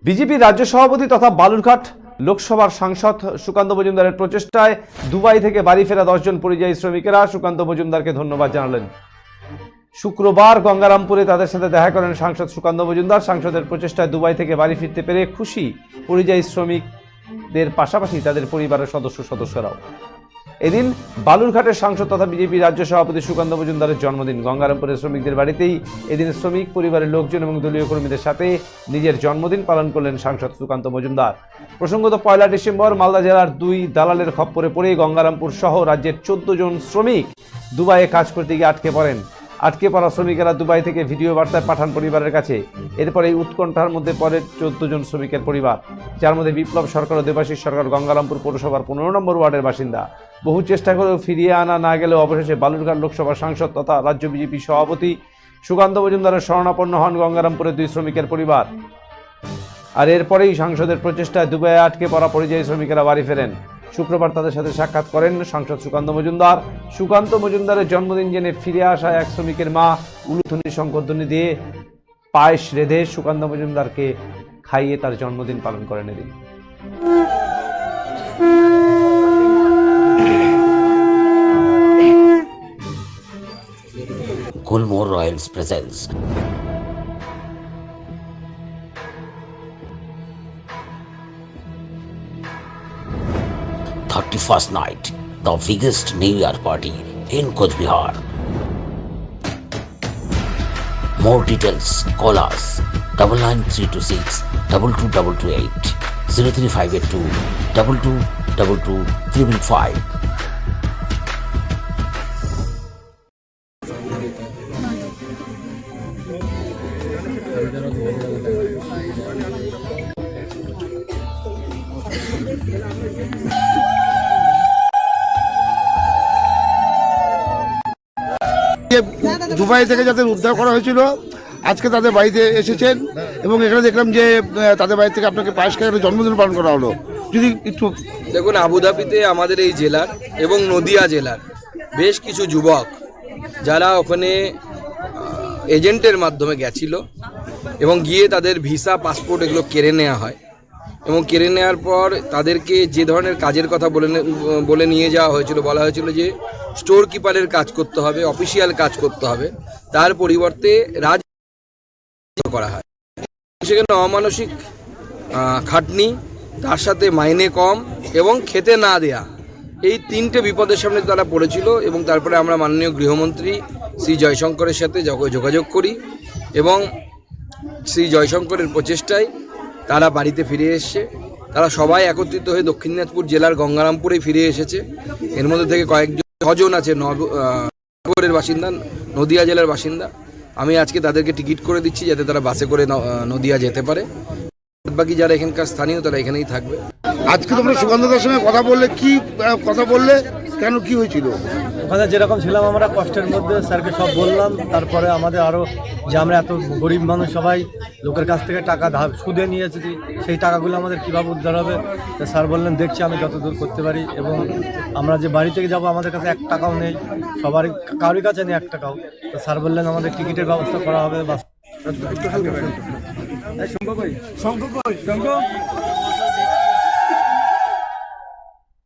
BJP রাজ্য সভাপতি তথা বালুরঘাট লোকসভার সাংসদ সুকান্ত মজুমদারের প্রচেষ্টায় দুবাই থেকে বাড়ি ফেরা 10 জন পরিযায়ী শ্রমিকেরা সুকান্ত মজুমদারকে ধন্যবাদ জানালেন। শুক্রবার গঙ্গারামপুরে তাদের সাথে দেখা করেন সাংসদ সুকান্ত মজুমদার। সাংসদের প্রচেষ্টায় দুবাই থেকে বাড়ি ফিরতে পেরে খুশি পরিযায়ী শ্রমিকদের পাশাপাশি তাদের পরিবারের সদস্যরাও। এদিন বালুরঘাটের সাংসদ তথা বিজেপি রাজ্য সভাপতি সুকান্ত মজুমদারের জন্মদিন। গঙ্গারামপুরের শ্রমিকদের বাড়িতেই এদিন শ্রমিক পরিবারের লোকজন এবং দলীয় কর্মীদের সাথে নিজের জন্মদিন পালন করলেন সাংসদ সুকান্ত মজুমদার। প্রসঙ্গত 1 ডিসেম্বর মালদা জেলার 2 দালালের খপ্পরে পড়ে গঙ্গারামপুর সহ রাজ্যের 14 জন শ্রমিক দুবাইয়ে কাজ করতে গিয়ে আটকে পড়া শ্রমিকেরা দুবাই থেকে ভিডিও বার্তায় পাঠান পরিবারের কাছে। এরপর এই উৎকণ্ঠার মধ্যে পড়ে 14 জন শ্রমিকের পরিবার, যার মধ্যে বিপ্লব সরকার ও দেবাশিস সরকার গঙ্গারামপুর পৌরসভার 15 নম্বর ওয়ার্ডের বাসিন্দা। বহু চেষ্টা করেও ফিরিয়ে আনা না গেলেও অবশেষে বালুরঘাট লোকসভার সাংসদ তথা রাজ্য বিজেপি সভাপতি সুকান্ত মজুমদারের শরণাপন্ন হন গঙ্গারামপুরের 2 শ্রমিকের পরিবার। আর এরপরেই সাংসদের প্রচেষ্টায় দুবাইয়ে আটকে পড়া পরিযায়ী শ্রমিকেরা বাড়ি ফেরেন। শুক্রবার তাদের সাথে সাক্ষাৎ করেন সাংসদ সুকান্ত মজুমদার। সুকান্ত মজুমদারের জন্মদিন জেনে ফিরে আসা এক শ্রমিকের মা উলুধ্বনি শঙ্করধ্বনি দিয়ে পায়েস রেঁধে সুকান্ত মজুমদারকে খাইয়ে তার জন্মদিন পালন করেন এদিন। Gulmohar Royals presents "31st Night", the biggest New Year party in Coach Bihar. More details, call us 993226 22228 03582 2222 355. Dubai থেকে যাদের উদ্ধার করা হয়েছিল আজকে তাদের বাড়িতে এসেছেন এবং এখানে দেখলাম যে তাদের বাড়ি থেকে আপনাকে পায়েস খাইয়ে জন্মদিন পালন করা হলো। যদি একটু দেখুন, আবুধাবিতে আমাদের এই জেলার এবং নদিয়া জেলার বেশ কিছু যুবক যারা ওখানে এজেন্টের মাধ্যমে গেছিল এবং গিয়ে তাদের ভিসা পাসপোর্ট এগুলো কেড়ে নেওয়া হয় এবং কেড়ে নেওয়ার পর তাদেরকে যে ধরনের কাজের কথা বলে নিয়ে যাওয়া হয়েছিল, বলা হয়েছিল যে স্টোর কিপারের কাজ করতে হবে, অফিসিয়াল কাজ করতে হবে, তার পরিবর্তে রাজ করা হয়। সেখানে অমানসিক খাটনি, তার সাথে মাইনে কম এবং খেতে না দেয়া, এই 3টে বিপদের সামনে তারা পড়েছিল। এবং তারপরে আমরা মাননীয় গৃহমন্ত্রী শ্রী জয়শঙ্করের সাথে যোগাযোগ করি এবং শ্রী জয়শঙ্করের প্রচেষ্টায় তারা বাড়িতে ফিরে এসছে। তারা সবাই একত্রিত হয়ে দক্ষিণ দিনাজপুর জেলার গঙ্গারামপুরে ফিরে এসেছে। এর মধ্যে থেকে কয়েকজন 6 জন আছে নগরের বাসিন্দা, নদিয়া জেলার বাসিন্দা। আমি আজকে তাদেরকে টিকিট করে দিচ্ছি যাতে তারা বাসে করে নদিয়া যেতে পারে। বাকি যারা এখানকার স্থানীয় তারা এখানেই থাকবে। আজকে তোমরা সুকান্তদার সঙ্গে কথা বললে, কি কথা বললে, কেন কি হয়েছিল? ওখানে যেরকম ছিলাম আমরা কষ্টের মধ্যে স্যারকে সব বললাম। তারপরে আমাদের আরও যে আমরা এত গরিব মানুষ, সবাই লোকের কাছ থেকে টাকা সুদে নিয়েছি, সেই টাকাগুলো আমাদের কীভাবে উদ্ধার হবে, তো স্যার বললেন দেখছি আমি যতদূর করতে পারি। এবং আমরা যে বাড়ি থেকে যাব আমাদের কাছে 1 টাকাও নেই, সবারই কারোর কাছে নেই 1 টাকাও। তো স্যার বললেন আমাদের টিকিটের ব্যবস্থা করা হবে। বাস